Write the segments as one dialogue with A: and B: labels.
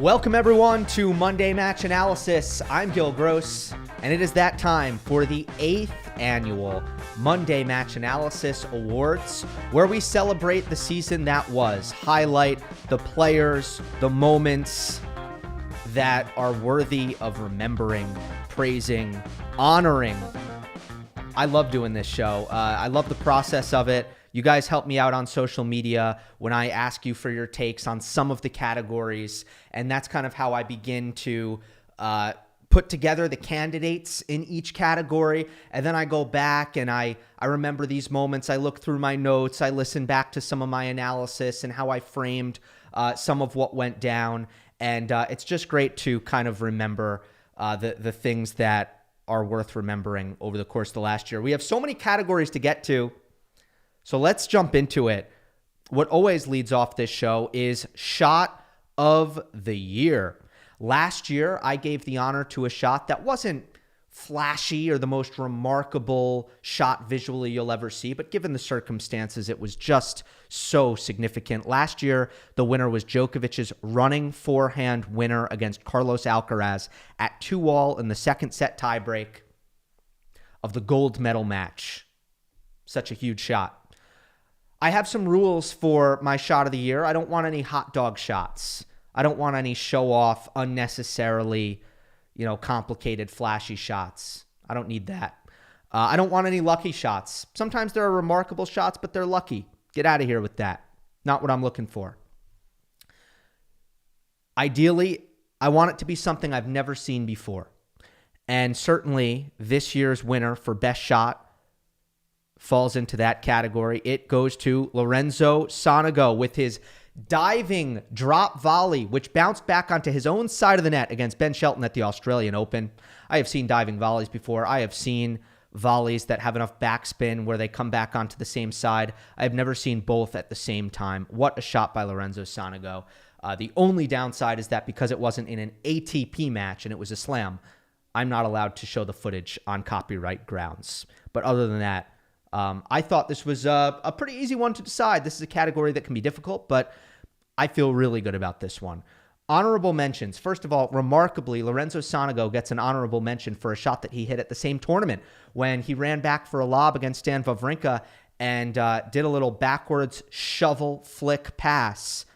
A: Welcome everyone to Monday Match Analysis. I'm Gill Gross, and it is that time for the 8th annual Monday Match Analysis Awards, where we celebrate the season that was, highlight the players, the moments that are worthy of remembering, praising, honoring. I love doing this show. I love the process of it. You guys help me out on social media when I ask you for your takes on some of the categories, and that's kind of how I begin to put together the candidates in each category, and then I go back and I remember these moments. I look through my notes. I listen back to some of my analysis and how I framed some of what went down, and it's just great to kind of remember the things that are worth remembering over the course of the last year. We have so many categories to get to, so let's jump into it. What always leads off this show is Shot of the Year. Last year, I gave the honor to a shot that wasn't flashy or the most remarkable shot visually you'll ever see, but given the circumstances, it was just so significant. Last year, the winner was Djokovic's running forehand winner against Carlos Alcaraz at 2-all in the second set tiebreak of the gold medal match. Such a huge shot. I have some rules for my shot of the year. I don't want any hot dog shots. I don't want any show-off, unnecessarily, complicated, flashy shots. I don't need that. I don't want any lucky shots. Sometimes there are remarkable shots, but they're lucky. Get out of here with that. Not what I'm looking for. Ideally, I want it to be something I've never seen before. And certainly, this year's winner for best shot falls into that category. It goes to Lorenzo Sonego with his diving drop volley, which bounced back onto his own side of the net against Ben Shelton at the Australian Open. I have seen diving volleys before. I have seen volleys that have enough backspin where they come back onto the same side. I have never seen both at the same time. What a shot by Lorenzo Sonego. The only downside is that because it wasn't in an ATP match and it was a slam, I'm not allowed to show the footage on copyright grounds. But other than that, I thought this was a pretty easy one to decide. This is a category that can be difficult, but I feel really good about this one. Honorable mentions. First of all, remarkably, Lorenzo Sonego gets an honorable mention for a shot that he hit at the same tournament when he ran back for a lob against Stan Wawrinka and did a little backwards shovel flick pass.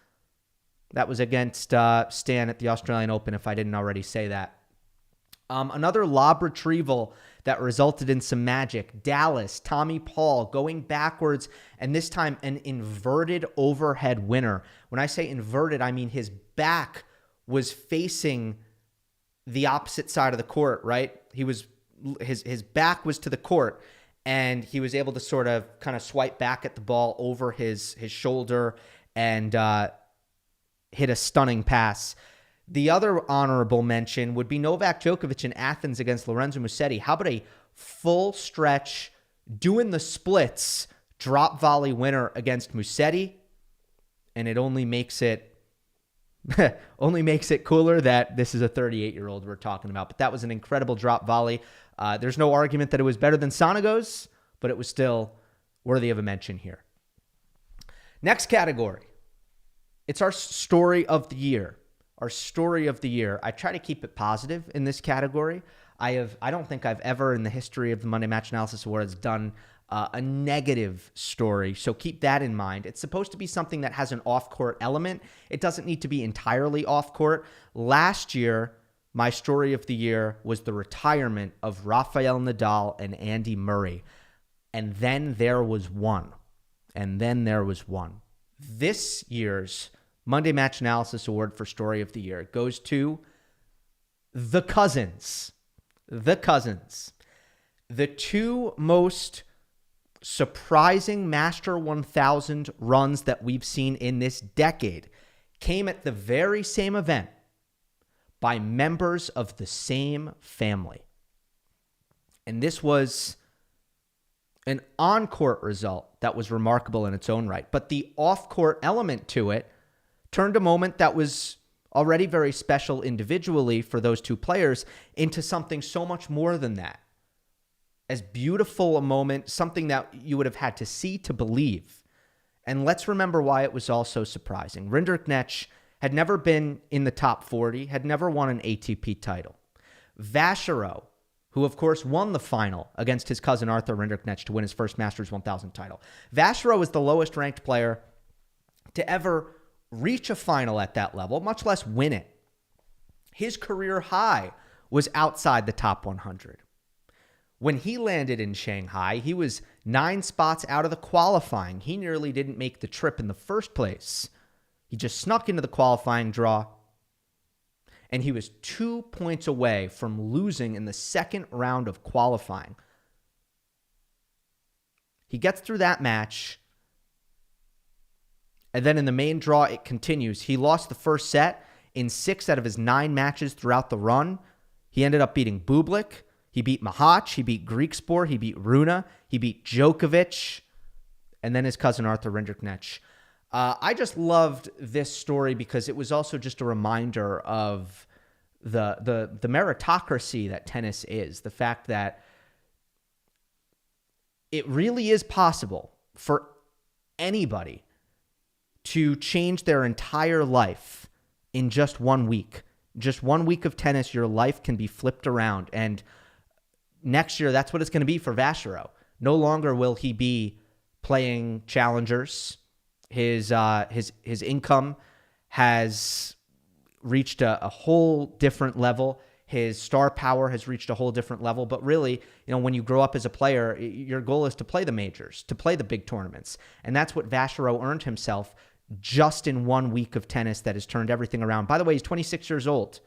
A: That was against Stan at the Australian Open, if I didn't already say that. Another lob retrieval that resulted in some magic. Dallas, Tommy Paul going backwards, and this time an inverted overhead winner. When I say inverted, I mean his back was facing the opposite side of the court, right? His back was to the court, and he was able to sort of kind of swipe back at the ball over his shoulder and hit a stunning pass. The other honorable mention would be Novak Djokovic in Athens against Lorenzo Musetti. How about a full stretch, doing the splits, drop volley winner against Musetti? And it only makes it cooler that this is a 38-year-old we're talking about. But that was an incredible drop volley. There's no argument that it was better than Sonego's, but it was still worthy of a mention here. Next category. It's our story of the year. Our story of the year. I try to keep it positive in this category. I don't think I've ever in the history of the Monday Match Analysis Awards done a negative story, so keep that in mind. It's supposed to be something that has an off-court element. It doesn't need to be entirely off-court. Last year, my story of the year was the retirement of Rafael Nadal and Andy Murray. And then there was one. This year's Monday Match Analysis Award for Story of the Year goes to the Cousins. The Cousins. The two most surprising Master 1000 runs that we've seen in this decade came at the very same event by members of the same family. And this was an on-court result that was remarkable in its own right. But the off-court element to it turned a moment that was already very special individually for those two players into something so much more than that. As beautiful a moment, something that you would have had to see to believe. And let's remember why it was all so surprising. Rinderknecht had never been in the top 40, had never won an ATP title. Vachereau, who of course won the final against his cousin Arthur Rinderknecht to win his first Masters 1000 title. Vachereau is the lowest ranked player to ever reach a final at that level, much less win it. His career high was outside the top 100. When he landed in Shanghai, he was 9 spots out of the qualifying. He nearly didn't make the trip in the first place. He just snuck into the qualifying draw, and he was 2 points away from losing in the second round of qualifying. He gets through that match, and then in the main draw, it continues. He lost the first set in 6 out of his 9 matches throughout the run. He ended up beating Bublik. He beat Mahac. He beat Griekspoor. He beat Rune. He beat Djokovic. And then his cousin Arthur Rinderknecht. I just loved this story because it was also just a reminder of the meritocracy that tennis is. The fact that it really is possible for anybody to change their entire life in just 1 week. Just 1 week of tennis, your life can be flipped around. And next year, that's what it's going to be for Vachereau. No longer will he be playing challengers. His income has reached a whole different level. His star power has reached a whole different level. But really, when you grow up as a player, your goal is to play the majors, to play the big tournaments. And that's what Vachereau earned himself just in 1 week of tennis that has turned everything around. By the way, he's 26 years old.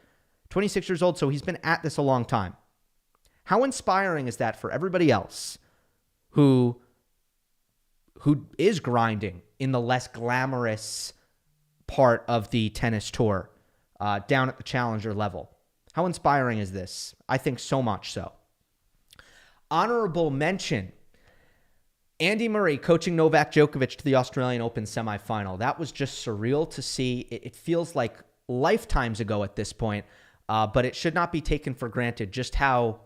A: 26 years old, so he's been at this a long time. How inspiring is that for everybody else who is grinding in the less glamorous part of the tennis tour, down at the challenger level? How inspiring is this? I think so much so. Honorable mention, Andy Murray coaching Novak Djokovic to the Australian Open semifinal. That was just surreal to see. It feels like lifetimes ago at this point, but it should not be taken for granted just how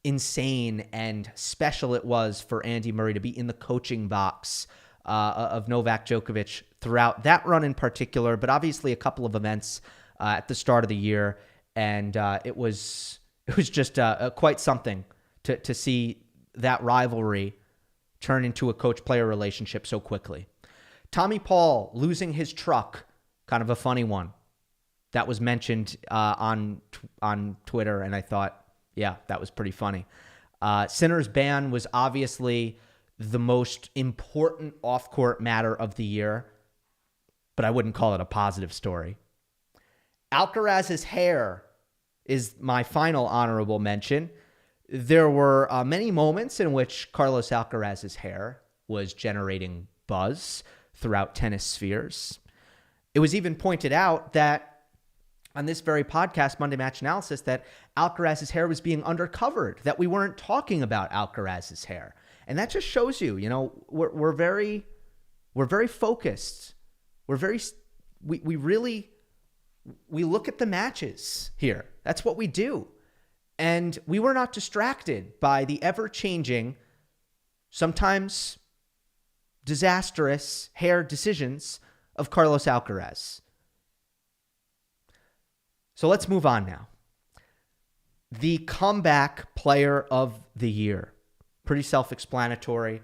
A: insane and special it was for Andy Murray to be in the coaching box of Novak Djokovic throughout that run in particular, but obviously a couple of events at the start of the year, and it was just quite something to see that rivalry turn into a coach-player relationship so quickly. Tommy Paul losing his truck, kind of a funny one. That was mentioned on Twitter, and I thought, yeah, that was pretty funny. Sinner's ban was obviously the most important off-court matter of the year, but I wouldn't call it a positive story. Alcaraz's hair is my final honorable mention. There were many moments in which Carlos Alcaraz's hair was generating buzz throughout tennis spheres. It was even pointed out that on this very podcast, Monday Match Analysis, that Alcaraz's hair was being undercovered, that we weren't talking about Alcaraz's hair. And that just shows you, we're very focused. We look at the matches here. That's what we do. And we were not distracted by the ever-changing, sometimes disastrous hair decisions of Carlos Alcaraz. So let's move on now. The comeback player of the year. Pretty self-explanatory.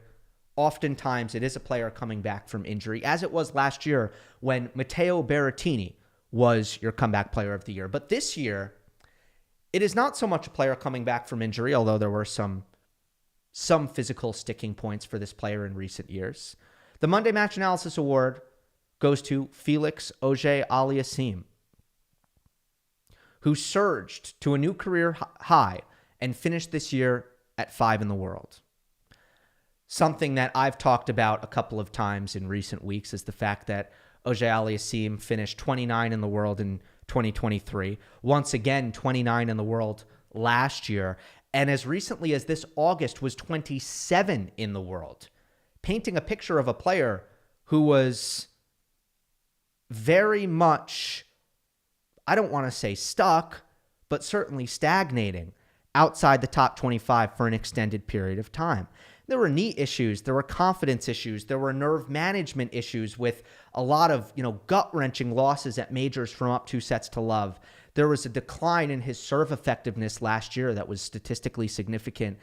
A: Oftentimes it is a player coming back from injury, as it was last year when Matteo Berrettini was your comeback player of the year. But this year, it is not so much a player coming back from injury, although there were some physical sticking points for this player in recent years. The Monday Match Analysis Award goes to Felix Auger-Aliassime, who surged to a new career high and finished this year at 5 in the world. Something that I've talked about a couple of times in recent weeks is the fact that Auger-Aliassime finished 29 in the world in 2023. Once again, 29 in the world last year. And as recently as this August was 27 in the world, painting a picture of a player who was very much, I don't want to say stuck, but certainly stagnating outside the top 25 for an extended period of time. There were knee issues. There were confidence issues. There were nerve management issues with a lot of, gut-wrenching losses at majors from up 2 sets to love. There was a decline in his serve effectiveness last year that was statistically significant.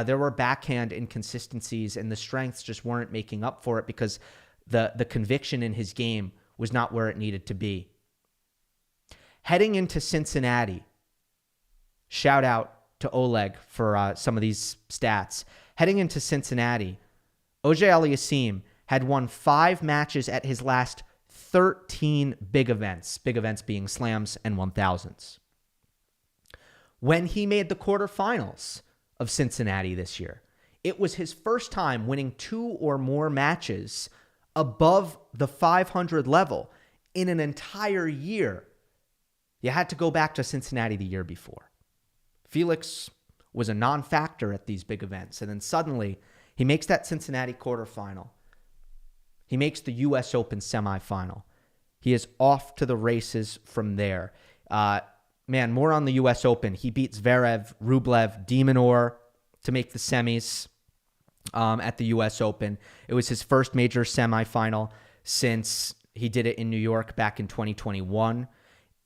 A: There were backhand inconsistencies, and the strengths just weren't making up for it because the conviction in his game was not where it needed to be. Heading into Cincinnati, shout out to Oleg for some of these stats. Heading into Cincinnati, Auger-Aliassime had won 5 matches at his last 13 big events being slams and 1000s. When he made the quarterfinals of Cincinnati this year, it was his first time winning 2 or more matches above the 500 level in an entire year. You had to go back to Cincinnati the year before. Felix was a non-factor at these big events, and then suddenly he makes that Cincinnati quarterfinal. He makes the U.S. Open semifinal. He is off to the races from there. More on the U.S. Open. He beats Zverev, Rublev, de Minaur to make the semis at the U.S. Open. It was his first major semifinal since he did it in New York back in 2021.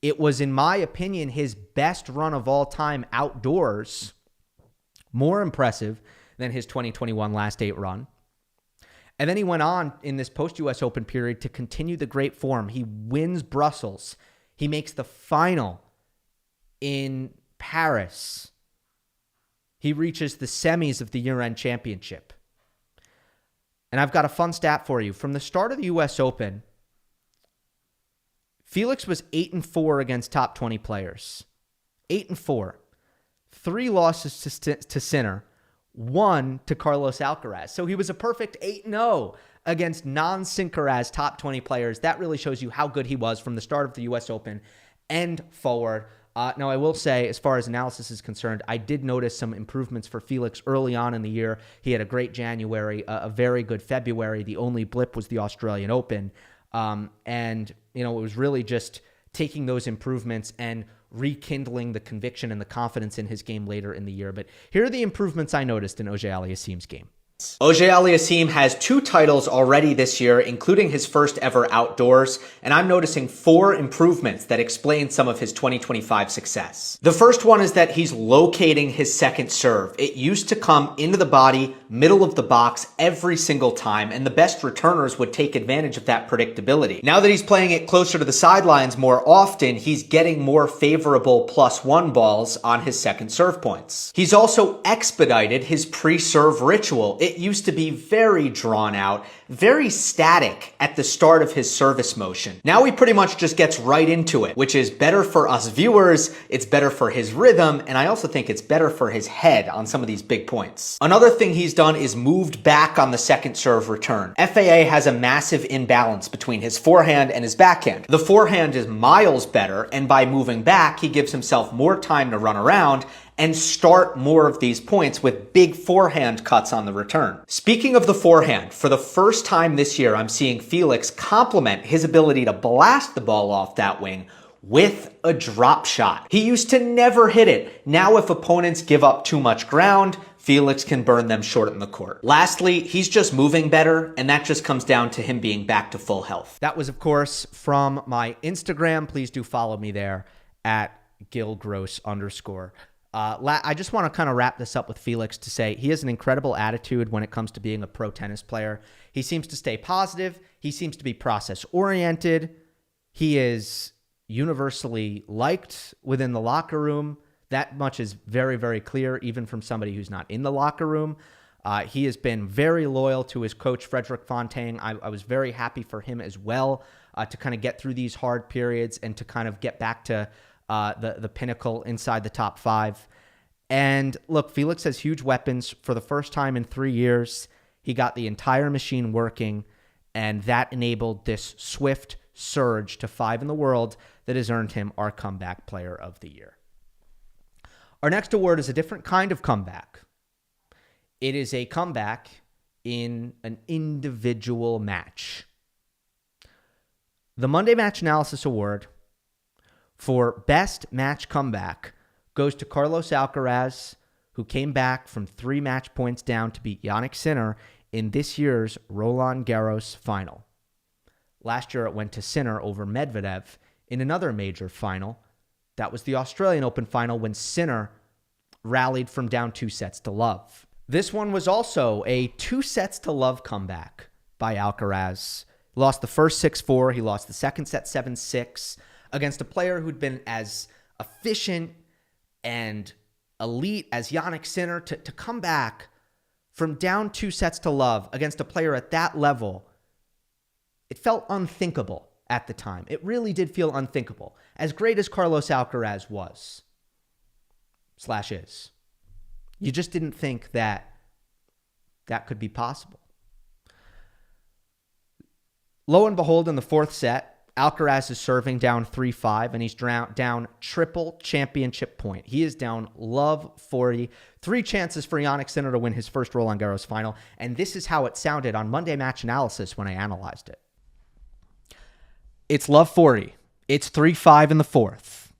A: It was, in my opinion, his best run of all time outdoors. More impressive than his 2021 last 8 run. And then he went on in this post-US Open period to continue the great form. He wins Brussels. He makes the final in Paris. He reaches the semis of the year-end championship. And I've got a fun stat for you. From the start of the US Open, Felix was 8-4 against top 20 players. 8-4. 3 losses to Sinner, 1 to Carlos Alcaraz. So he was a perfect 8-0 against non-Sincaraz top 20 players. That really shows you how good he was from the start of the U.S. Open and forward. Now, I will say, as far as analysis is concerned, I did notice some improvements for Felix early on in the year. He had a great January, a very good February. The only blip was the Australian Open. It was really just taking those improvements and rekindling the conviction and the confidence in his game later in the year. But here are the improvements I noticed in Auger-Aliassime's game. Auger-Aliassime has 2 titles already this year, including his first ever outdoors, and I'm noticing 4 improvements that explain some of his 2025 success. The first one is that he's locating his second serve. It used to come into the body, middle of the box every single time, and the best returners would take advantage of that predictability. Now that he's playing it closer to the sidelines more often, he's getting more favorable +1 balls on his second serve points. He's also expedited his pre-serve ritual. It used to be very drawn out, very static at the start of his service motion. Now he pretty much just gets right into it, which is better for us viewers, it's better for his rhythm, and I also think it's better for his head on some of these big points. Another thing he's done is moved back on the second serve return. FAA has a massive imbalance between his forehand and his backhand. The forehand is miles better, and by moving back, he gives himself more time to run around and start more of these points with big forehand cuts on the return. Speaking of the forehand, for the first time this year, I'm seeing Felix complement his ability to blast the ball off that wing with a drop shot. He used to never hit it. Now if opponents give up too much ground, Felix can burn them short in the court. Lastly, he's just moving better, and that just comes down to him being back to full health. That was, of course, from my Instagram. Please do follow me there at Gill Gross _. I just want to kind of wrap this up with Felix to say he has an incredible attitude when it comes to being a pro tennis player. He seems to stay positive. He seems to be process-oriented. He is universally liked within the locker room. That much is very, very clear, even from somebody who's not in the locker room. He has been very loyal to his coach, Frederick Fontaine. I was very happy for him as well to kind of get through these hard periods and to kind of get back to the pinnacle inside the top 5. And look, Felix has huge weapons. For the first time in 3 years, he got the entire machine working, and that enabled this swift surge to 5 in the world that has earned him our Comeback Player of the Year. Our next award is a different kind of comeback. It is a comeback in an individual match. The Monday Match Analysis Award for Best Match Comeback goes to Carlos Alcaraz, who who came back from 3 match points down to beat Jannik Sinner in this year's Roland Garros final. Last year, it went to Sinner over Medvedev in another major final. That was the Australian Open final when Sinner rallied from down 2 sets to love. This one was also a 2 sets to love comeback by Alcaraz. He lost the first 6-4. He lost the second set 7-6 against a player who'd been as efficient and elite as Jannik Sinner. To come back from down 2 sets to love against a player at that level, it felt unthinkable at the time. It really did feel unthinkable. As great as Carlos Alcaraz was, / is, you just didn't think that that could be possible. Lo and behold, in the 4th set, Alcaraz is serving down 3-5, and he's down triple championship point. He is down love 40. 3 chances for Jannik Sinner to win his first Roland Garros final, and this is how it sounded on Monday Match Analysis when I analyzed it. It's love 40. It's 3-5 in the 4th.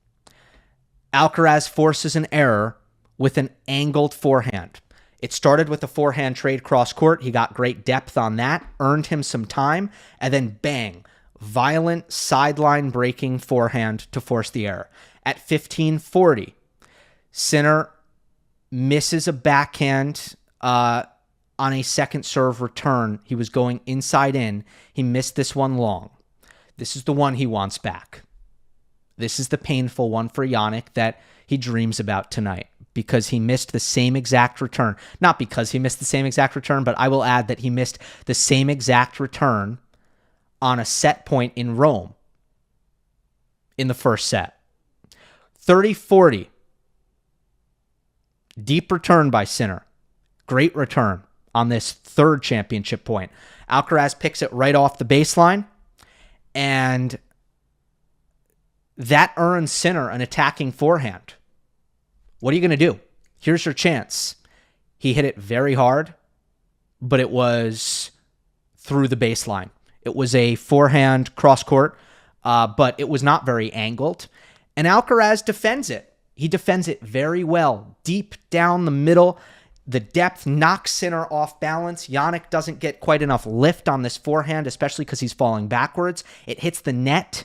A: Alcaraz forces an error with an angled forehand. It started with a forehand trade cross court. He got great depth on that, earned him some time, and then bang, violent sideline breaking forehand to force the error. At 15-40, Sinner misses a backhand on a second serve return. He was going inside in. He missed this one long. This is the one he wants back. This is the painful one for Jannik that he dreams about tonight, because he missed the same exact return. Not because he missed the same exact return, but I will add that he missed the same exact return on a set point in Rome in the first set. 30-40. Deep return by Sinner. Great return on this 3rd championship point. Alcaraz picks it right off the baseline, and that earns Sinner an attacking forehand. What are you going to do? Here's your chance. He hit it very hard, but it was through the baseline. It was a forehand cross court, but it was not very angled. And Alcaraz defends it. He defends it very well. Deep down the middle. The depth knocks Sinner off balance. Jannik doesn't get quite enough lift on this forehand, especially because he's falling backwards. It hits the net,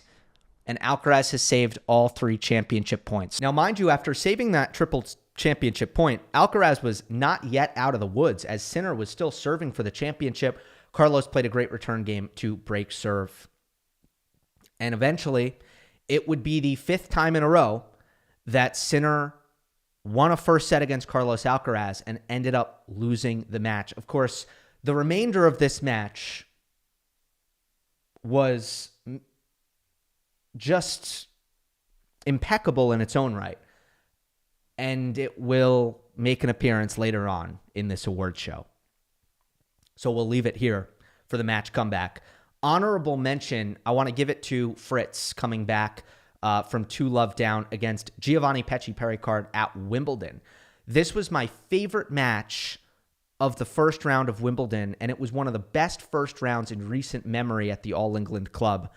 A: and Alcaraz has saved all 3 championship points. Now, mind you, after saving that triple championship point, Alcaraz was not yet out of the woods, as Sinner was still serving for the championship. Carlos played a great return game to break serve. And eventually, it would be the 5th time in a row that Sinner won a first set against Carlos Alcaraz and ended up losing the match. Of course, the remainder of this match was just impeccable in its own right. And it will make an appearance later on in this award show. So we'll leave it here for the match comeback. Honorable mention, I want to give it to Fritz coming back from 2-love down against Giovanni Pecci-Pericard at Wimbledon. This was my favorite match of the first round of Wimbledon, and it was one of the best first rounds in recent memory at the All England Club.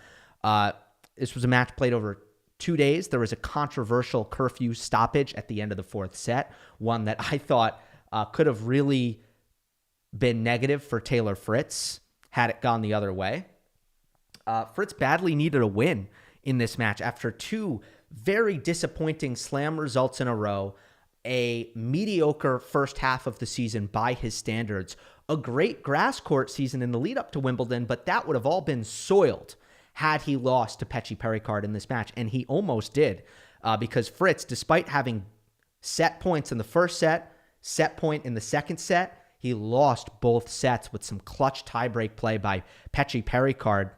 A: This was a match played over 2 days. There was a controversial curfew stoppage at the end of the 4th set, one that I thought could have really been negative for Taylor Fritz had it gone the other way. Fritz badly needed a win in this match after 2 very disappointing slam results in a row, a mediocre first half of the season by his standards, a great grass court season in the lead up to Wimbledon, but that would have all been soiled had he lost to Pecci-Pericard in this match, and he almost did, because Fritz, despite having set points in the first set point in the second set, he lost both sets with some clutch tiebreak play by Pecci-Pericard.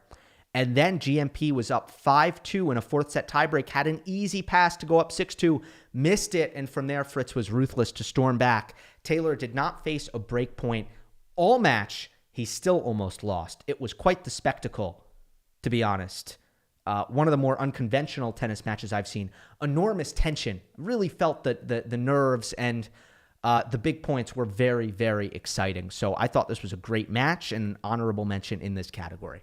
A: And then GMP was up 5-2 in a 4th set tiebreak, had an easy pass to go up 6-2, missed it, and from there, Fritz was ruthless to storm back. Taylor did not face a break point all match. He still almost lost. It was quite the spectacle, to be honest. One of the more unconventional tennis matches I've seen. Enormous tension. Really felt the nerves, and the big points were very, very exciting. So I thought this was a great match and an honorable mention in this category.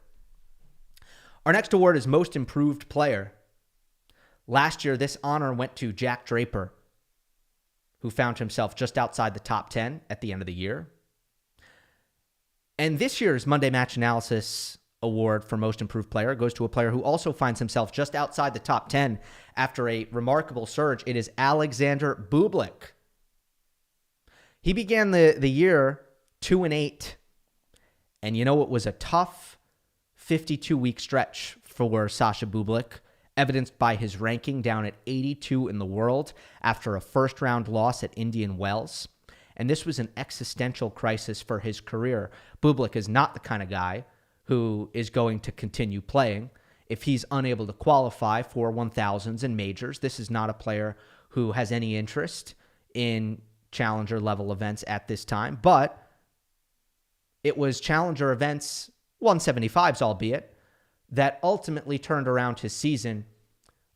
A: Our next award is Most Improved Player. Last year, this honor went to Jack Draper, who found himself just outside the top 10 at the end of the year. And this year's Monday Match Analysis award for Most Improved Player goes to a player who also finds himself just outside the top 10 after a remarkable surge. It is Alexander Bublik. He began the year 2-8. And it was a tough 52-week stretch for Sasha Bublik, evidenced by his ranking down at 82 in the world after a first-round loss at Indian Wells. And this was an existential crisis for his career. Bublik is not the kind of guy who is going to continue playing if he's unable to qualify for 1000s and majors. This is not a player who has any interest in challenger-level events at this time, but it was challenger events, 175s albeit, that ultimately turned around his season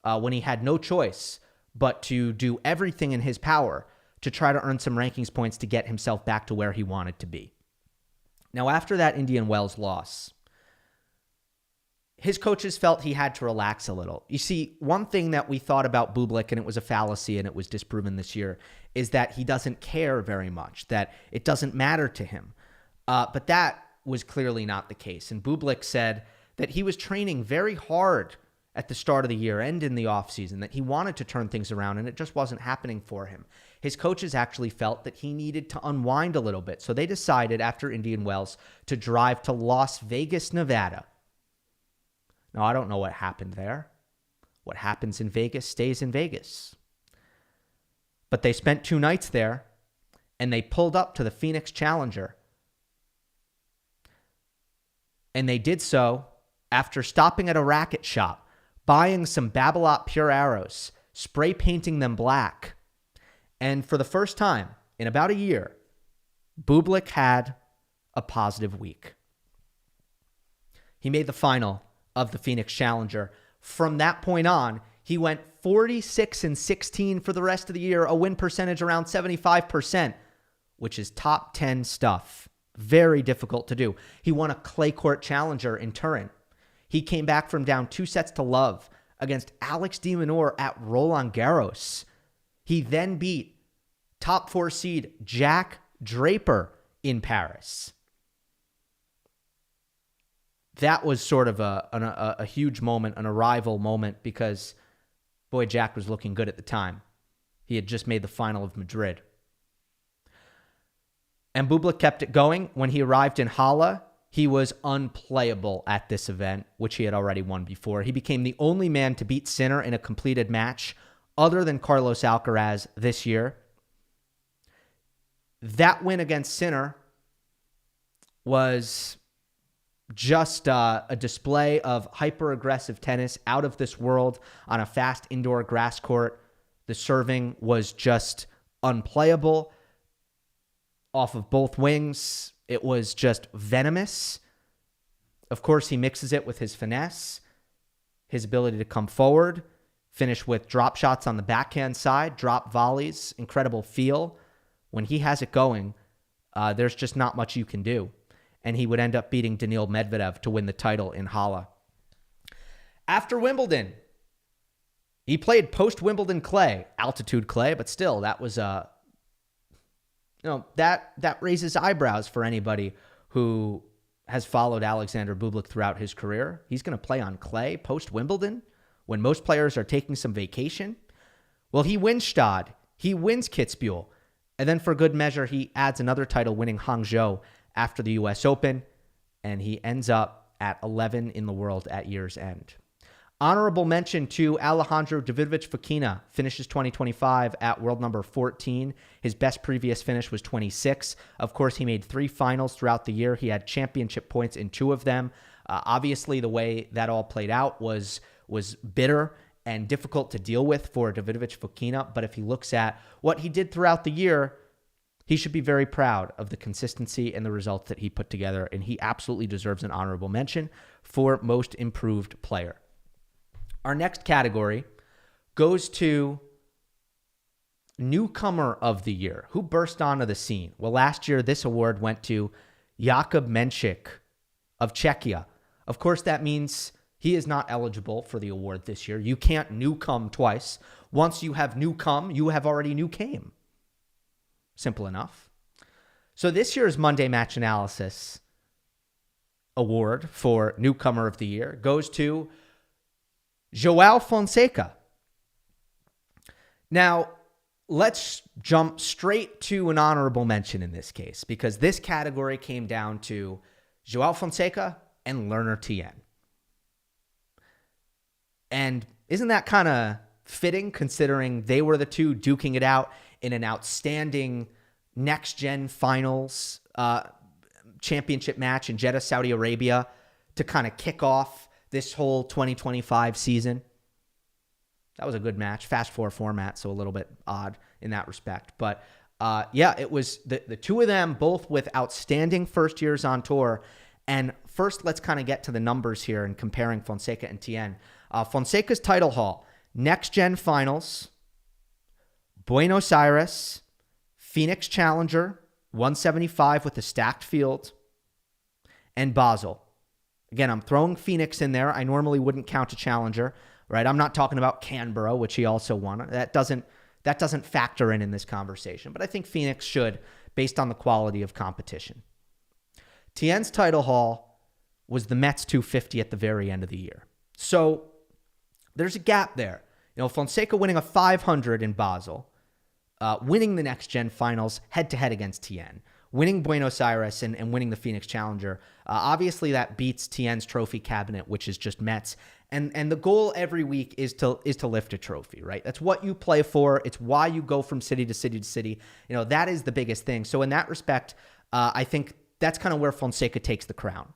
A: when he had no choice but to do everything in his power to try to earn some rankings points to get himself back to where he wanted to be. Now, after that Indian Wells loss, his coaches felt he had to relax a little. You see, one thing that we thought about Bublik, and it was a fallacy and it was disproven this year, is that he doesn't care very much, that it doesn't matter to him. But that was clearly not the case. And Bublik said that he was training very hard at the start of the year and in the offseason, that he wanted to turn things around, and it just wasn't happening for him. His coaches actually felt that he needed to unwind a little bit. So they decided after Indian Wells to drive to Las Vegas, Nevada. Now, I don't know what happened there. What happens in Vegas stays in Vegas. But they spent 2 nights there, and they pulled up to the Phoenix Challenger. And they did so after stopping at a racket shop, buying some Babolat Pure Arrows, spray painting them black. And for the first time in about a year, Bublik had a positive week. He made the final of the Phoenix Challenger. From that point on, he went 46-16 for the rest of the year, a win percentage around 75%, which is top 10 stuff. Very difficult to do. He won a clay court challenger in Turin. He came back from down 2-0 against Alex de Minaur at Roland Garros. He then beat top 4 seed Jack Draper in Paris. That was sort of a huge moment, an arrival moment, because, boy, Jack was looking good at the time. He had just made the final of Madrid. And Bublik kept it going. When he arrived in Halle, he was unplayable at this event, which he had already won before. He became the only man to beat Sinner in a completed match other than Carlos Alcaraz this year. That win against Sinner was just a display of hyper-aggressive tennis out of this world on a fast indoor grass court. The serving was just unplayable off of both wings. It was just venomous. Of course, he mixes it with his finesse, his ability to come forward, finish with drop shots on the backhand side, drop volleys, incredible feel. When he has it going, there's just not much you can do. And he would end up beating Daniil Medvedev to win the title in Halle. After Wimbledon, he played post-Wimbledon clay, altitude clay, but still, that was that raises eyebrows for anybody who has followed Alexander Bublik throughout his career. He's going to play on clay post-Wimbledon when most players are taking some vacation. Well, he wins Stade, he wins Kitzbühel, and then for good measure, he adds another title, winning Hangzhou after the U.S. Open, and he ends up at 11 in the world at year's end. Honorable mention to Alejandro Davidovich Fokina, finishes 2025 at world number 14. His best previous finish was 26. Of course, he made 3 finals throughout the year. He had championship points in 2 of them. Obviously, the way that all played out was bitter and difficult to deal with for Davidovich Fokina, but if he looks at what he did throughout the year, he should be very proud of the consistency and the results that he put together, and he absolutely deserves an honorable mention for Most Improved Player. Our next category goes to Newcomer of the Year. Who burst onto the scene? Well, last year, this award went to Jakub Menšík of Czechia. Of course, that means he is not eligible for the award this year. You can't newcome twice. Once you have newcome, you have already newcame. Simple enough. So this year's Monday Match Analysis award for Newcomer of the Year goes to Joao Fonseca. Now, let's jump straight to an honorable mention in this case, because this category came down to Joao Fonseca and Tien. And isn't that kind of fitting, considering they were the two duking it out in an outstanding next-gen finals championship match in Jeddah, Saudi Arabia, to kind of kick off this whole 2025 season? That was a good match. Fast four format, so a little bit odd in that respect. But yeah, it was the two of them, both with outstanding first years on tour. And first, let's kind of get to the numbers here and comparing Fonseca and Tien. Fonseca's title haul: Next Gen Finals, Buenos Aires, Phoenix Challenger, 175 with a stacked field, and Basel. Again, I'm throwing Phoenix in there. I normally wouldn't count a Challenger, right? I'm not talking about Canberra, which he also won. That doesn't factor in this conversation, but I think Phoenix should, based on the quality of competition. Tien's title haul was the Mets 250 at the very end of the year. So there's a gap there. Fonseca winning a 500 in Basel, winning the Next Gen Finals head-to-head against Tien, winning Buenos Aires and winning the Phoenix Challenger. Obviously, that beats Tien's trophy cabinet, which is just Mets. And the goal every week is to lift a trophy, right? That's what you play for. It's why you go from city to city to city. That is the biggest thing. So in that respect, I think that's kind of where Fonseca takes the crown.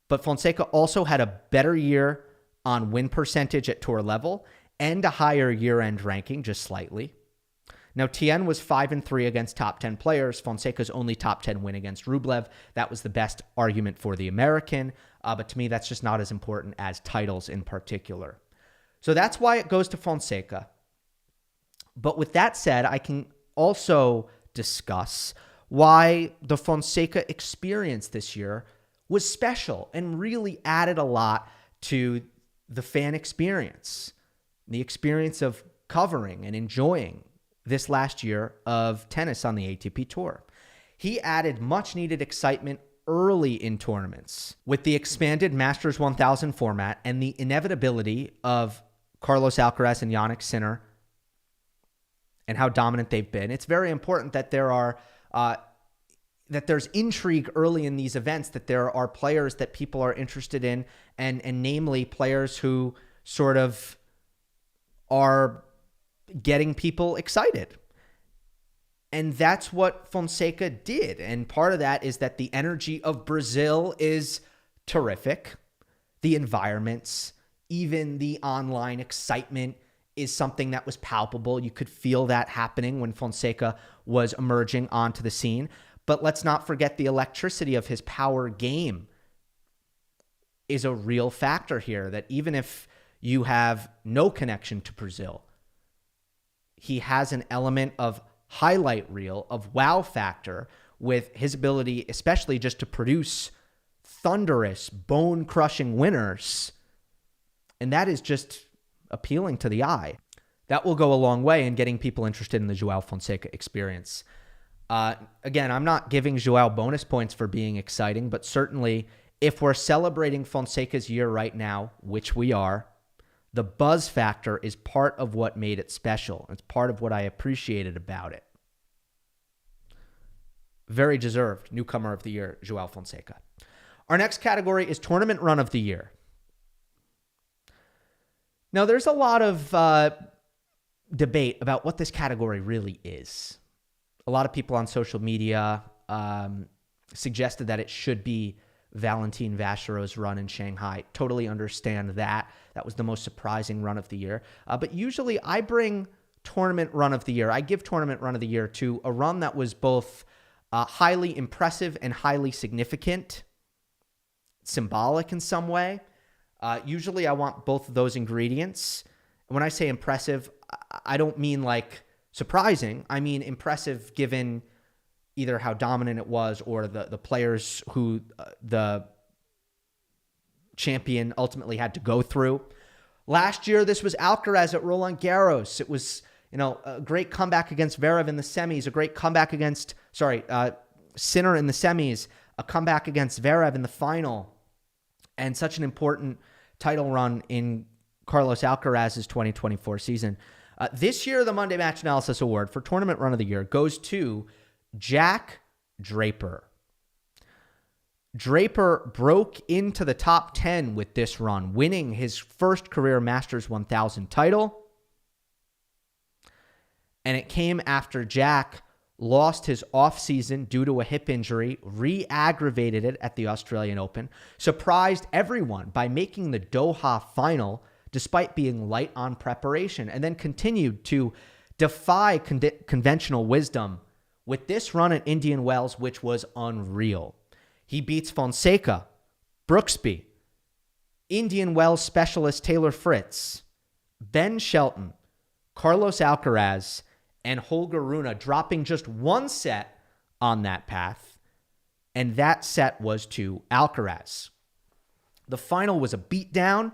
A: But Fonseca also had a better year on win percentage at tour level and a higher year-end ranking, just slightly. Now, Tien was 5-3 against top 10 players. Fonseca's only top 10 win against Rublev. That was the best argument for the American. But to me, that's just not as important as titles in particular. So that's why it goes to Fonseca. But with that said, I can also discuss why the Fonseca experience this year was special and really added a lot to the fan experience, the experience of covering and enjoying this last year of tennis on the ATP Tour. He added much-needed excitement early in tournaments with the expanded Masters 1000 format and the inevitability of Carlos Alcaraz and Jannik Sinner and how dominant they've been. It's very important that there's intrigue early in these events, that there are players that people are interested in, and namely players who sort of are getting people excited. And that's what Fonseca did. And part of that is that the energy of Brazil is terrific. The environments, even the online excitement is something that was palpable. You could feel that happening when Fonseca was emerging onto the scene. But let's not forget the electricity of his power game is a real factor here, that even if you have no connection to Brazil, he has an element of highlight reel, of wow factor, with his ability, especially just to produce thunderous, bone-crushing winners. And that is just appealing to the eye. That will go a long way in getting people interested in the Joao Fonseca experience. Again, I'm not giving Joao bonus points for being exciting, but certainly if we're celebrating Fonseca's year right now, which we are, the buzz factor is part of what made it special. It's part of what I appreciated about it. Very deserved Newcomer of the Year, Joao Fonseca. Our next category is Tournament Run of the Year. Now, there's a lot of debate about what this category really is. A lot of people on social media suggested that it should be Valentin Vachereau's run in Shanghai. Totally understand that. That was the most surprising run of the year. But usually I bring Tournament Run of the Year. I give Tournament Run of the Year to a run that was both highly impressive and highly significant, symbolic in some way. Usually I want both of those ingredients. And when I say impressive, I don't mean like surprising. I mean impressive given either how dominant it was or the players who the champion ultimately had to go through. Last year, this was Alcaraz at Roland Garros. It was, A great comeback against Zverev in the semis, a great comeback against, Sinner in the semis, a comeback against Zverev in the final, and such an important title run in Carlos Alcaraz's 2024 season. This year, the Monday Match Analysis Award for Tournament Run of the Year goes to Jack Draper. Draper broke into the top 10 with this run, winning his first career Masters 1000 title. And it came after Jack lost his offseason due to a hip injury, re-aggravated it at the Australian Open, surprised everyone by making the Doha final despite being light on preparation, and then continued to defy conventional wisdom with this run at Indian Wells, which was unreal. He beats Fonseca, Brooksby, Indian Wells specialist Taylor Fritz, Ben Shelton, Carlos Alcaraz, and Holger Rune, dropping just one set on that path, and that set was to Alcaraz. The final was a beatdown.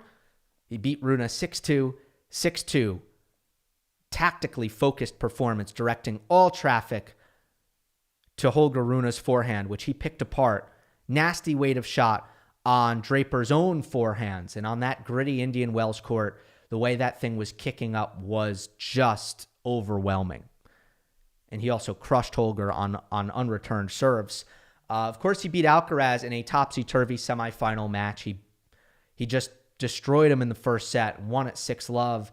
A: He beat Rune 6-2, 6-2. Tactically focused performance, directing all traffic to Holger Rune's forehand, which he picked apart. Nasty weight of shot on Draper's own forehands. And on that gritty Indian Wells court, the way that thing was kicking up was just overwhelming. And he also crushed Holger on unreturned serves. Of course, he beat Alcaraz in a topsy-turvy semifinal match. He just destroyed him in the first set, won at 6-love,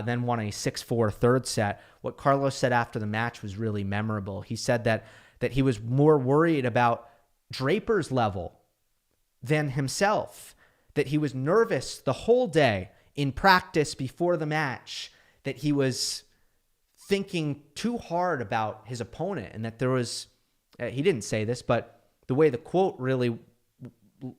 A: then won a 6-4 third set. What Carlos said after the match was really memorable. He said that he was more worried about Draper's level than himself, that he was nervous the whole day in practice before the match, that he was thinking too hard about his opponent, and that there was, he didn't say this, but the way the quote really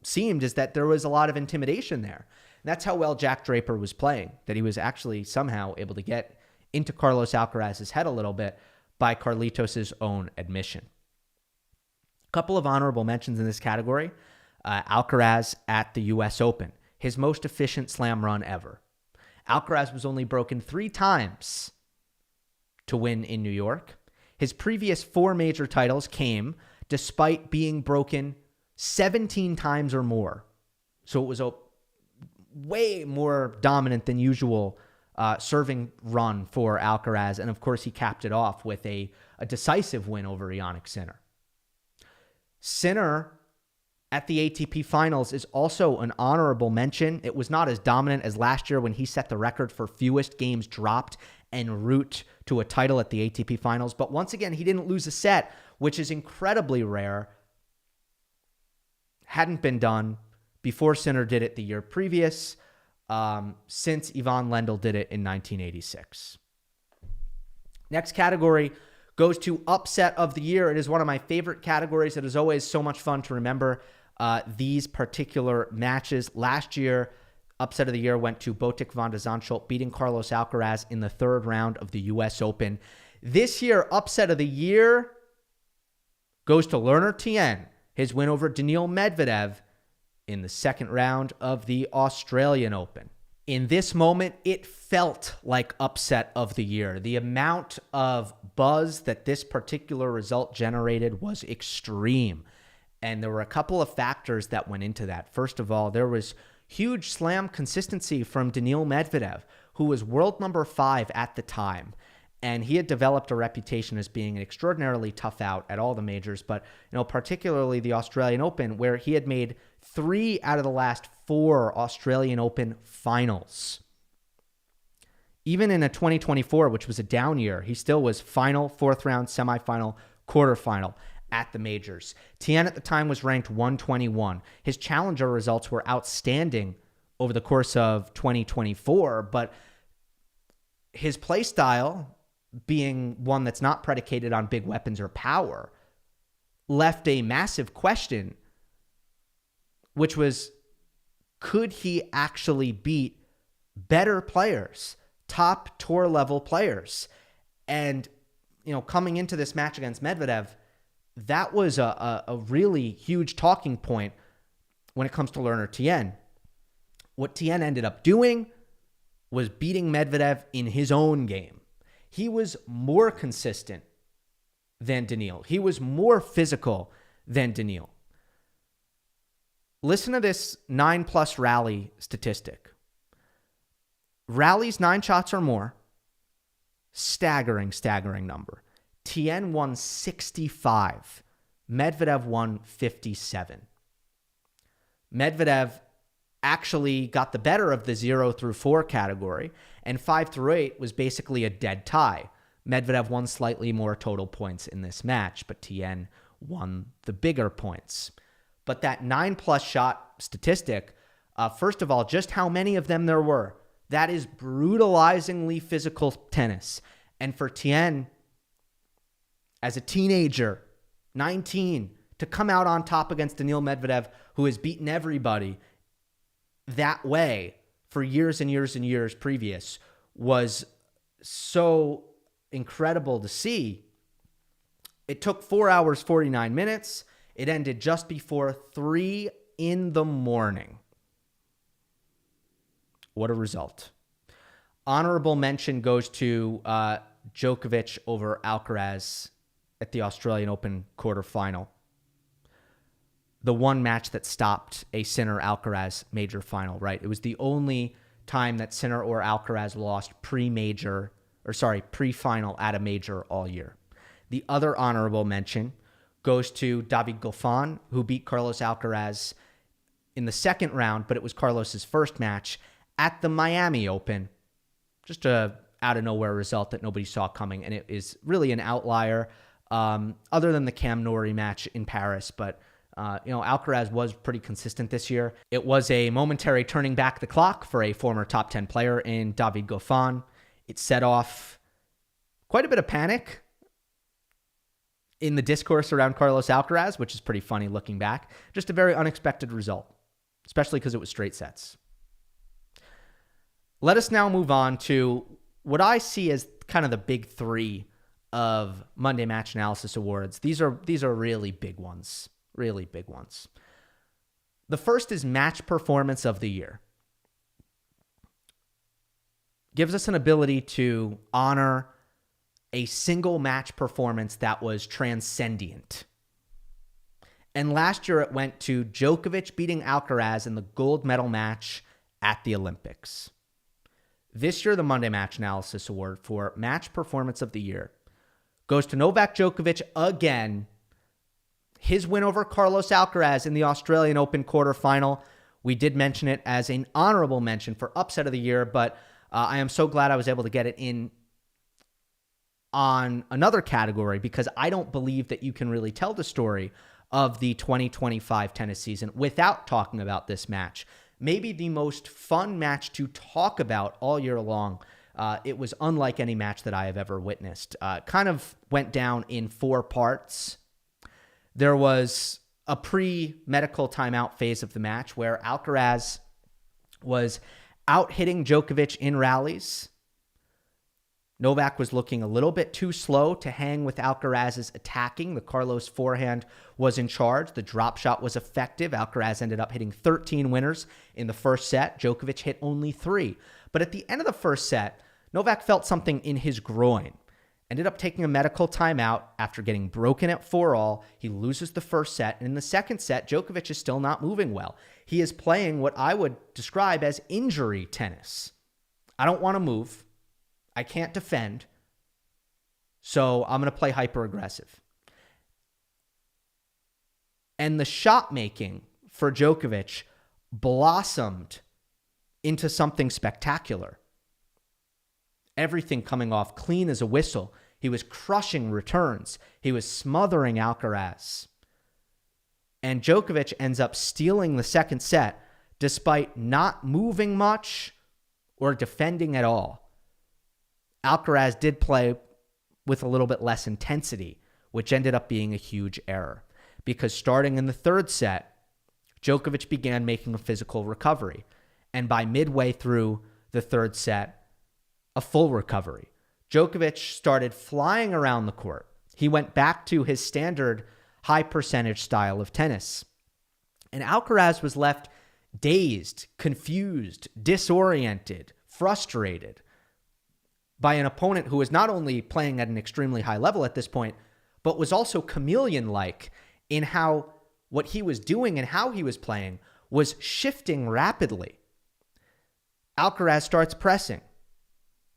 A: seemed is that there was a lot of intimidation there. And that's how well Jack Draper was playing, that he was actually somehow able to get into Carlos Alcaraz's head a little bit by Carlitos' own admission. A couple of honorable mentions in this category. Alcaraz at the U.S. Open, his most efficient slam run ever. Alcaraz was only broken 3 times to win in New York. His previous 4 major titles came despite being broken 17 times or more. So it was a way more dominant than usual serving run for Alcaraz. And of course, he capped it off with a decisive win over Jannik Sinner. Sinner at the ATP Finals is also an honorable mention. It was not as dominant as last year when he set the record for fewest games dropped en route to a title at the ATP Finals. But once again, he didn't lose a set, which is incredibly rare. Hadn't been done before Sinner did it the year previous, since Ivan Lendl did it in 1986. Next category goes to Upset of the Year. It is one of my favorite categories. It is always so much fun to remember these particular matches. Last year, Upset of the Year went to Botic van de Zandschulp, beating Carlos Alcaraz in the 3rd round of the U.S. Open. This year, Upset of the Year goes to Lerner Tien, his win over Daniil Medvedev in the 2nd round of the Australian Open. In this moment, it felt like Upset of the Year. The amount of buzz that this particular result generated was extreme. And there were a couple of factors that went into that. First of all, there was huge slam consistency from Daniil Medvedev, who was world number 5 at the time. And he had developed a reputation as being an extraordinarily tough out at all the majors, but particularly the Australian Open, where he had made 3 out of the last 4 Australian Open finals. Even in a 2024, which was a down year, he still was final, 4th round, semifinal, quarterfinal at the majors. Tien at the time was ranked 121. His challenger results were outstanding over the course of 2024, but his play style, being one that's not predicated on big weapons or power, left a massive question, which was, could he actually beat better players, top tour level players? And, coming into this match against Medvedev, that was a really huge talking point when it comes to Lerner Tien. What Tien ended up doing was beating Medvedev in his own game. He was more consistent than Daniil. He was more physical than Daniil. Listen to this 9+ rally statistic. Rallies 9 shots or more. Staggering number. Tien won 65. Medvedev won 57. Medvedev actually got the better of the 0 through 4 category, and 5 through 8 was basically a dead tie. Medvedev won slightly more total points in this match, but Tien won the bigger points. But that 9+ shot statistic, first of all, just how many of them there were. That is brutalizingly physical tennis. And for Tien, as a teenager, 19, to come out on top against Daniil Medvedev, who has beaten everybody that way for years and years and years previous, was so incredible to see. It took 4 hours, 49 minutes. It ended just before 3 in the morning. What a result. Honorable mention goes to Djokovic over Alcaraz at the Australian Open quarterfinal. The one match that stopped a Sinner-Alcaraz major final, right? It was the only time that Sinner or Alcaraz lost pre-final at a major all year. The other honorable mention goes to David Goffin, who beat Carlos Alcaraz in the second round, but it was Carlos's first match at the Miami Open. Just a out-of-nowhere result that nobody saw coming, and it is really an outlier other than the Cam Norrie match in Paris, but Alcaraz was pretty consistent this year. It was a momentary turning back the clock for a former top 10 player in David Goffin. It set off quite a bit of panic in the discourse around Carlos Alcaraz, which is pretty funny looking back. Just a very unexpected result, especially because it was straight sets. Let us now move on to what I see as kind of the big three of Monday Match Analysis Awards. These are really big ones. Really big ones. The first is Match Performance of the Year. Gives us an ability to honor a single match performance that was transcendent. And last year it went to Djokovic beating Alcaraz in the gold medal match at the Olympics. This year, the Monday Match Analysis Award for Match Performance of the Year goes to Novak Djokovic again. His win over Carlos Alcaraz in the Australian Open quarterfinal. We did mention it as an honorable mention for Upset of the Year, but I am so glad I was able to get it in on another category because I don't believe that you can really tell the story of the 2025 tennis season without talking about this match. Maybe the most fun match to talk about all year long. It was unlike any match that I have ever witnessed. Kind of went down in 4 parts. There was a pre-medical timeout phase of the match where Alcaraz was out-hitting Djokovic in rallies. Novak was looking a little bit too slow to hang with Alcaraz's attacking. The Carlos forehand was in charge. The drop shot was effective. Alcaraz ended up hitting 13 winners in the first set. Djokovic hit only 3. But at the end of the first set, Novak felt something in his groin. Ended up taking a medical timeout after getting broken at 4-all. He loses the first set. And in the second set, Djokovic is still not moving well. He is playing what I would describe as injury tennis. I don't want to move. I can't defend, so I'm going to play hyper-aggressive. And the shot making for Djokovic blossomed into something spectacular. Everything coming off clean as a whistle. He was crushing returns. He was smothering Alcaraz. And Djokovic ends up stealing the second set despite not moving much or defending at all. Alcaraz did play with a little bit less intensity, which ended up being a huge error. Because starting in the third set, Djokovic began making a physical recovery. And by midway through the third set, a full recovery. Djokovic started flying around the court. He went back to his standard high percentage style of tennis. And Alcaraz was left dazed, confused, disoriented, frustrated. by an opponent who was not only playing at an extremely high level at this point, but was also chameleon-like in how what he was doing and how he was playing was shifting rapidly. Alcaraz starts pressing.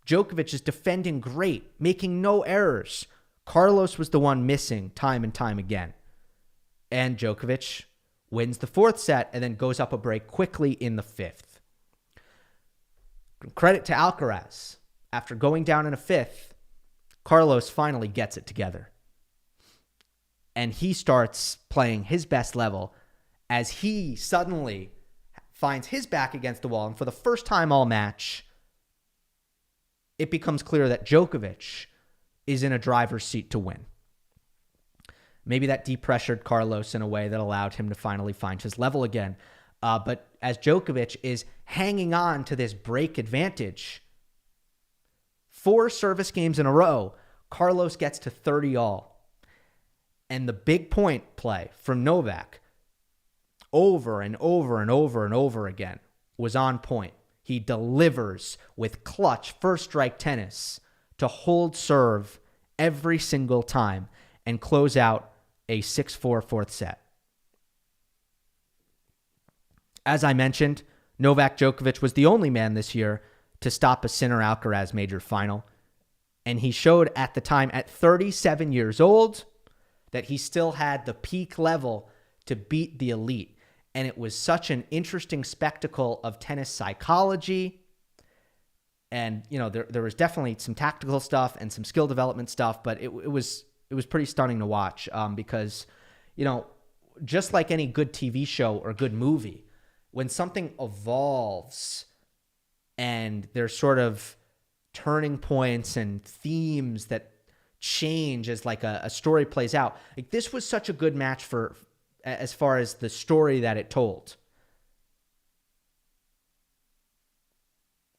A: Djokovic is defending great, making no errors. Carlos was the one missing time and time again. And Djokovic wins the fourth set and then goes up a break quickly in the fifth. Credit to Alcaraz. After going down in a fifth, Carlos finally gets it together. And he starts playing his best level as he suddenly finds his back against the wall. And for the first time all match, it becomes clear that Djokovic is in a driver's seat to win. Maybe that depressured Carlos in a way that allowed him to finally find his level again. But as Djokovic is hanging on to this break advantage, 4 service games in a row, Carlos gets to 30 all. And the big point play from Novak over and over and over and over again was on point. He delivers with clutch first strike tennis to hold serve every single time and close out a 6-4 fourth set. As I mentioned, Novak Djokovic was the only man this year to stop a Sinner-Alcaraz major final. And he showed at the time, at 37 years old, that he still had the peak level to beat the elite. And it was such an interesting spectacle of tennis psychology. And, you know, there was definitely some tactical stuff and some skill development stuff, but it was pretty stunning to watch because, you know, just like any good TV show or good movie, when something evolves and there's sort of turning points and themes that change as like a story plays out, like this was such a good match for as far as the story that it told.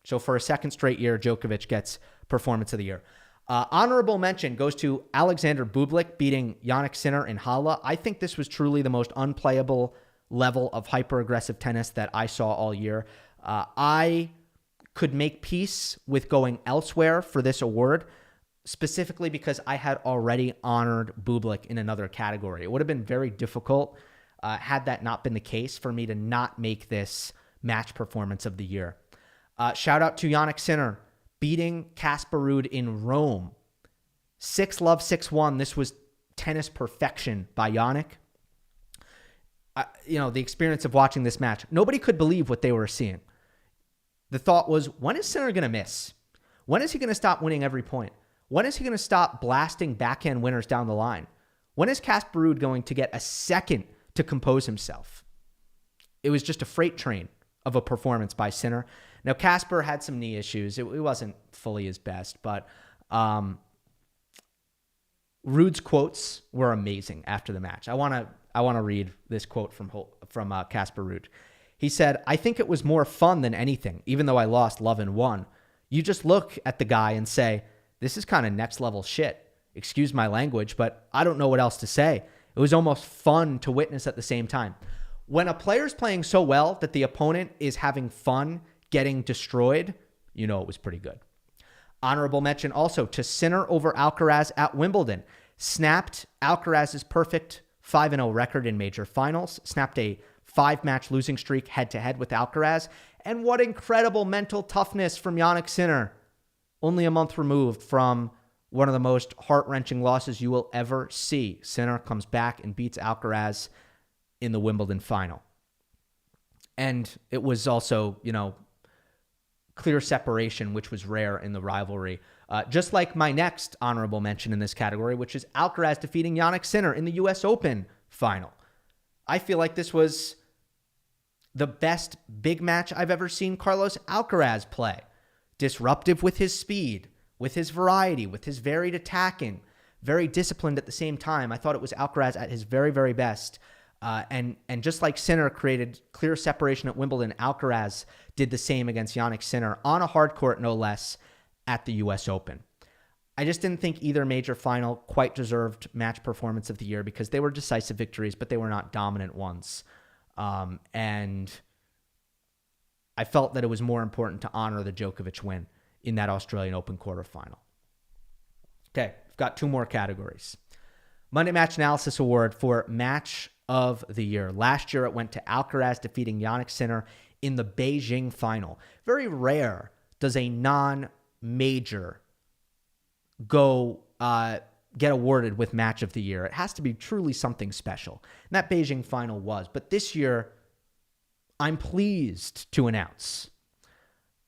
A: So for a second straight year, Djokovic gets Performance of the Year. Honorable mention goes to Alexander Bublik beating Jannik Sinner in Halle. I think this was truly the most unplayable level of hyper-aggressive tennis that I saw all year. I could make peace with going elsewhere for this award, specifically because I had already honored Bublik in another category. It would have been very difficult, had that not been the case, for me to not make this match Performance of the Year. Shout out to Jannik Sinner beating Casper Ruud in Rome. 6-love, 6-1. This was tennis perfection by Jannik. You know, the experience of watching this match, nobody could believe what they were seeing. The thought was, when is Sinner going to miss? When is he going to stop winning every point? When is he going to stop blasting backhand winners down the line? When is Casper Ruud going to get a second to compose himself? It was just a freight train of a performance by Sinner. Now, Casper had some knee issues. It wasn't fully his best, but Ruud's quotes were amazing after the match. I want to read this quote from Casper Ruud. He said, "I think it was more fun than anything, even though I lost love and won. You just look at the guy and say, this is kind of next level shit. Excuse my language, but I don't know what else to say. It was almost fun to witness at the same time." When a player's playing so well that the opponent is having fun getting destroyed, you know it was pretty good. Honorable mention also to Sinner over Alcaraz at Wimbledon. Snapped Alcaraz's perfect 5-0 record in major finals. Snapped a 5-match losing streak head-to-head with Alcaraz. And what incredible mental toughness from Jannik Sinner. Only a month removed from one of the most heart-wrenching losses you will ever see. Sinner comes back and beats Alcaraz in the Wimbledon final. And it was also, you know, clear separation, which was rare in the rivalry. Just like my next honorable mention in this category, which is Alcaraz defeating Jannik Sinner in the U.S. Open final. I feel like this was the best big match I've ever seen Carlos Alcaraz play. Disruptive with his speed, with his variety, with his varied attacking, very disciplined at the same time. I thought it was Alcaraz at his very, very best. And just like Sinner created clear separation at Wimbledon, Alcaraz did the same against Jannik Sinner on a hard court, no less, at the U.S. Open. I just didn't think either major final quite deserved match Performance of the Year because they were decisive victories, but they were not dominant ones. And I felt that it was more important to honor the Djokovic win in that Australian Open quarterfinal. Okay, I've got 2 more categories. Monday Match Analysis Award for Match of the Year. Last year, it went to Alcaraz defeating Jannik Sinner in the Beijing final. Very rare does a non-major go get awarded with Match of the Year. It has to be truly something special. And that Beijing final was. But this year, I'm pleased to announce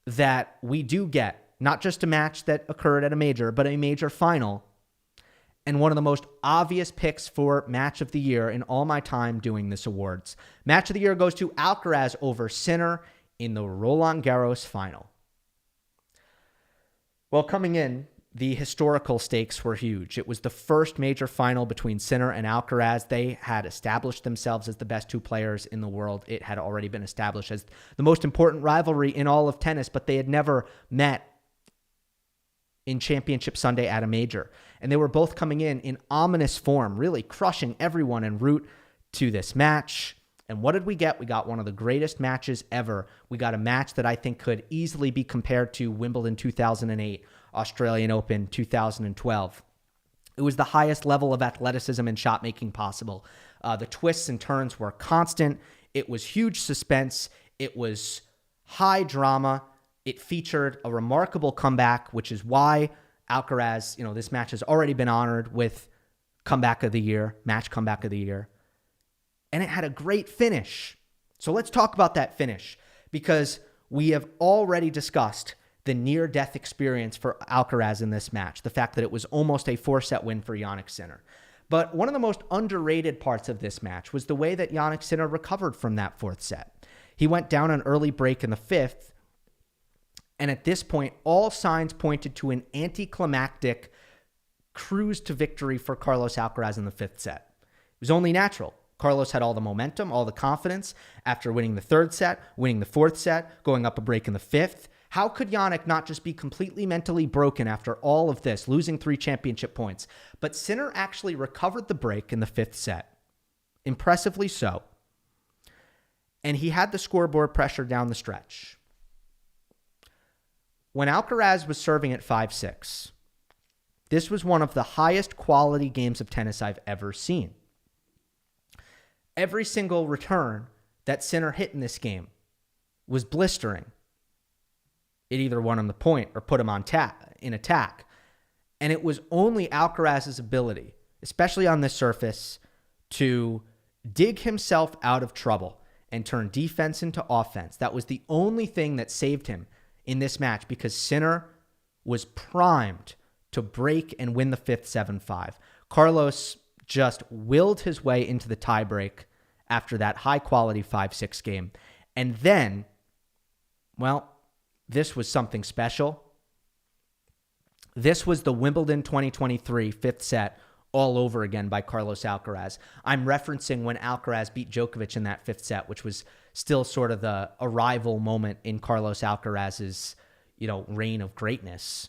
A: that we do get not just a match that occurred at a major, but a major final. And one of the most obvious picks for Match of the Year in all my time doing this awards. Match of the Year goes to Alcaraz over Sinner in the Roland Garros final. Well, coming in, the historical stakes were huge. It was the first major final between Sinner and Alcaraz. They had established themselves as the best 2 players in the world. It had already been established as the most important rivalry in all of tennis, but they had never met in Championship Sunday at a major. And they were both coming in ominous form, really crushing everyone en route to this match. And what did we get? We got one of the greatest matches ever. We got a match that I think could easily be compared to Wimbledon 2008, Australian Open 2012. It was the highest level of athleticism and shot making possible. The twists and turns were constant. It was huge suspense. It was high drama. It featured a remarkable comeback, which is why Alcaraz, this match has already been honored with Comeback of the Year, Match Comeback of the Year. And it had a great finish. So let's talk about that finish, because we have already discussed the near-death experience for Alcaraz in this match, the fact that it was almost a 4-set win for Jannik Sinner. But one of the most underrated parts of this match was the way that Jannik Sinner recovered from that 4th set. He went down an early break in the 5th, and at this point, all signs pointed to an anticlimactic cruise to victory for Carlos Alcaraz in the 5th set. It was only natural. Carlos had all the momentum, all the confidence after winning the 3rd set, winning the 4th set, going up a break in the 5th. How could Jannik not just be completely mentally broken after all of this, losing 3 championship points? But Sinner actually recovered the break in the 5th set. Impressively so. And he had the scoreboard pressure down the stretch. When Alcaraz was serving at 5-6, this was one of the highest quality games of tennis I've ever seen. Every single return that Sinner hit in this game was blistering. It either won him the point or put him on in attack. And it was only Alcaraz's ability, especially on this surface, to dig himself out of trouble and turn defense into offense. That was the only thing that saved him in this match, because Sinner was primed to break and win the 5th 7-5. Carlos just willed his way into the tiebreak after that high-quality 5-6 game. And then, well, this was something special. This was the Wimbledon 2023 5th set all over again by Carlos Alcaraz. I'm referencing when Alcaraz beat Djokovic in that 5th set, which was still sort of the arrival moment in Carlos Alcaraz's, reign of greatness.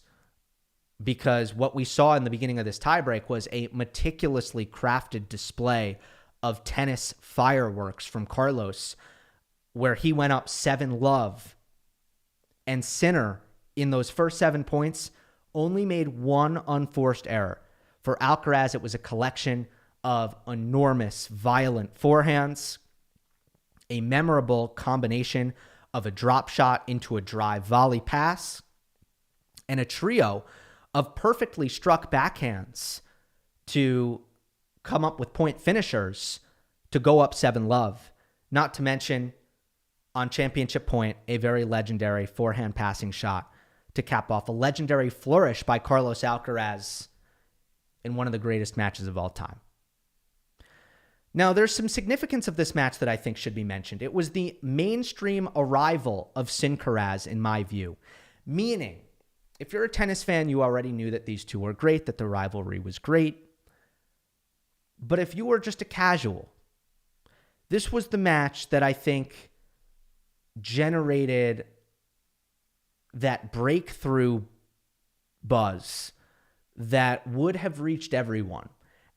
A: Because what we saw in the beginning of this tiebreak was a meticulously crafted display of tennis fireworks from Carlos, where he went up 7-love. And Sinner, in those first 7 points, only made one unforced error. For Alcaraz, it was a collection of enormous, violent forehands, a memorable combination of a drop shot into a drive volley pass, and a trio of perfectly struck backhands to come up with point finishers to go up 7-love. Not to mention, on championship point, a very legendary forehand passing shot to cap off a legendary flourish by Carlos Alcaraz in one of the greatest matches of all time. Now, there's some significance of this match that I think should be mentioned. It was the mainstream arrival of Sincaraz, in my view. Meaning, if you're a tennis fan, you already knew that these two were great, that the rivalry was great. But if you were just a casual, this was the match that I think generated that breakthrough buzz that would have reached everyone.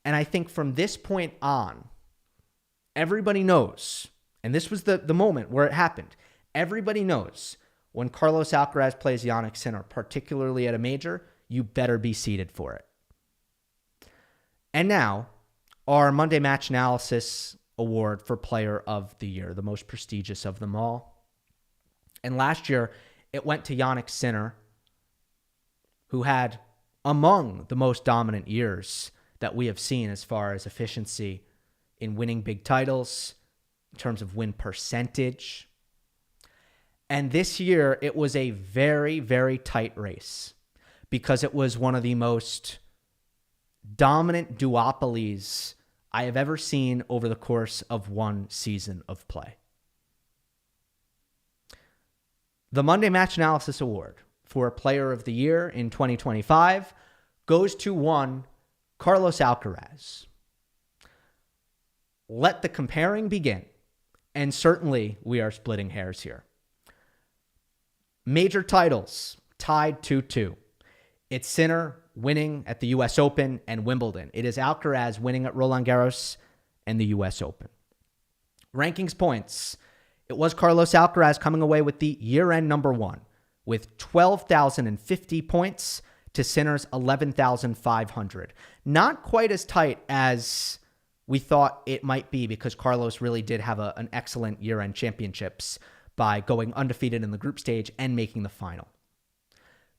A: And I think from this point on, everybody knows, and this was the moment where it happened, everybody knows when Carlos Alcaraz plays Jannik Sinner, particularly at a major, you better be seated for it. And now, our Monday Match Analysis award for Player of the Year, the most prestigious of them all. And last year, it went to Jannik Sinner, who had among the most dominant years that we have seen as far as efficiency in winning big titles, in terms of win percentage. And this year, it was a very, very tight race because it was one of the most dominant duopolies I have ever seen over the course of one season of play. The Monday Match Analysis Award for Player of the Year in 2025 goes to one Carlos Alcaraz. Let the comparing begin. And certainly we are splitting hairs here. Major titles tied 2-2. It's Sinner winning at the U.S. Open and Wimbledon. It is Alcaraz winning at Roland Garros and the U.S. Open. Rankings points. It was Carlos Alcaraz coming away with the year-end number one with 12,050 points to Sinner's 11,500. Not quite as tight as we thought it might be because Carlos really did have an excellent year-end championships by going undefeated in the group stage and making the final.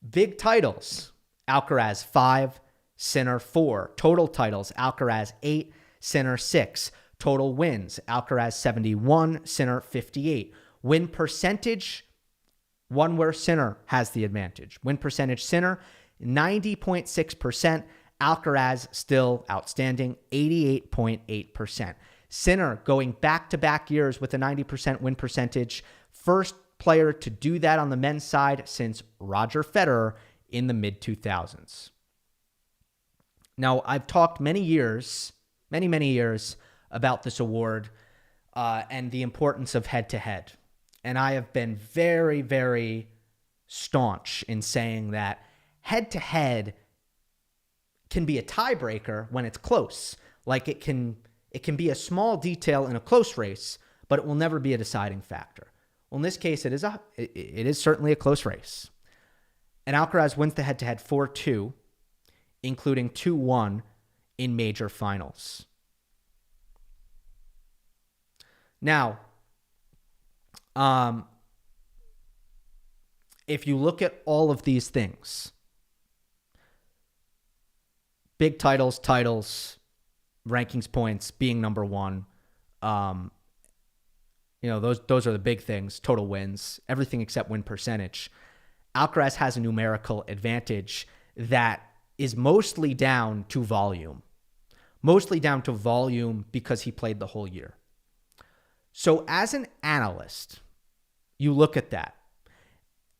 A: Big titles, Alcaraz 5, Sinner 4. Total titles, Alcaraz 8, Sinner 6. Total wins, Alcaraz 71, Sinner 58. Win percentage, one where Sinner has the advantage. Win percentage, Sinner 90.6%. Alcaraz still outstanding, 88.8%. Sinner going back-to-back years with a 90% win percentage. First player to do that on the men's side since Roger Federer in the mid-2000s. Now, I've talked many years about this award and the importance of head-to-head. And I have been very, very staunch in saying that head-to-head can be a tiebreaker when it's close. Like it can be a small detail in a close race, but it will never be a deciding factor. Well, in this case, it is certainly a close race. And Alcaraz wins the head-to-head 4-2, including 2-1 in major finals. Now, if you look at all of these things, big titles, rankings points, being number one, those are the big things, total wins, everything except win percentage. Alcaraz has a numerical advantage that is mostly down to volume. Mostly down to volume because he played the whole year. So as an analyst, you look at that.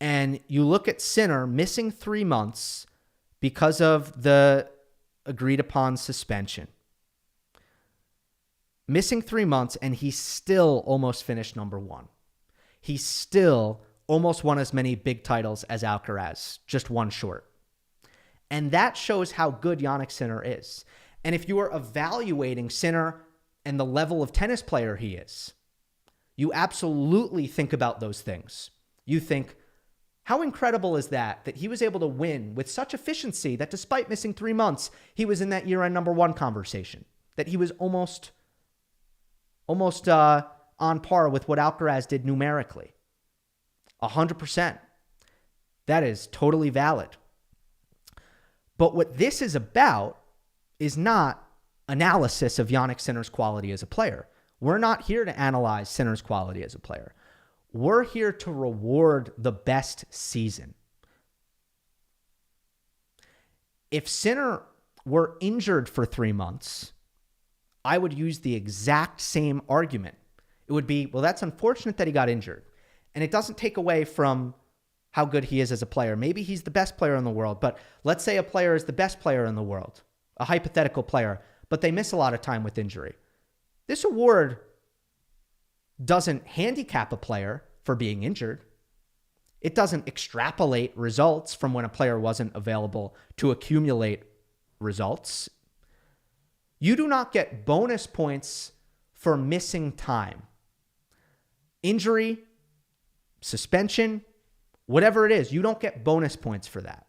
A: And you look at Sinner missing 3 months because of the agreed upon suspension. Missing 3 months, and he still almost finished number one. He still almost won as many big titles as Alcaraz, just one short. And that shows how good Jannik Sinner is. And if you are evaluating Sinner and the level of tennis player he is, you absolutely think about those things. You think, how incredible is that he was able to win with such efficiency that despite missing 3 months, he was in that year-end number one conversation, that he was almost on par with what Alcaraz did numerically. 100%. That is totally valid. But what this is about is not analysis of Jannik Sinner's quality as a player. We're not here to analyze Sinner's quality as a player. We're here to reward the best season. If Sinner were injured for 3 months, I would use the exact same argument. It would be, well, that's unfortunate that he got injured. And it doesn't take away from how good he is as a player. Maybe he's the best player in the world, but let's say a player is the best player in the world, a hypothetical player, but they miss a lot of time with injury. This award doesn't handicap a player for being injured. It doesn't extrapolate results from when a player wasn't available to accumulate results. You do not get bonus points for missing time. Injury, suspension, Whatever it is, you don't get bonus points for that.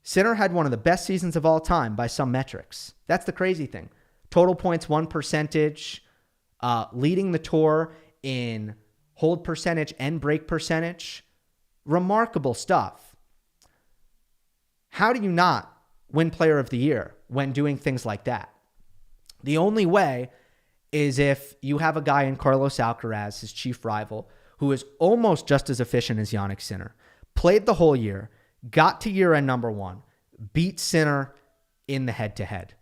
A: Sinner had one of the best seasons of all time by some metrics. That's the crazy thing. Total points won percentage, leading the tour in hold percentage and break percentage. Remarkable stuff. How do you not win Player of the Year when doing things like that? The only way is if you have a guy in Carlos Alcaraz, his chief rival, who is almost just as efficient as Jannik Sinner, played the whole year, got to year-end number one, beat Sinner in the head-to-head.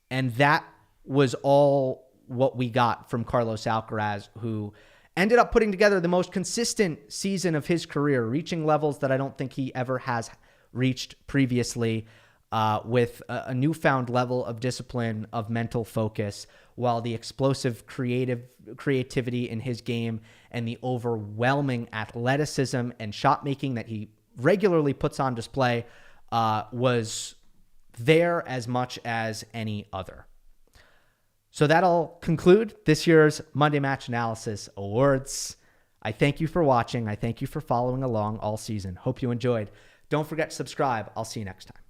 A: And that was all what we got from Carlos Alcaraz, who ended up putting together the most consistent season of his career, reaching levels that I don't think he ever has reached previously, with a newfound level of discipline, of mental focus, while the explosive creativity in his game and the overwhelming athleticism and shot making that he regularly puts on display was there as much as any other. So that'll conclude this year's Monday Match Analysis Awards. I thank you for watching. I thank you for following along all season. Hope you enjoyed. Don't forget to subscribe. I'll see you next time.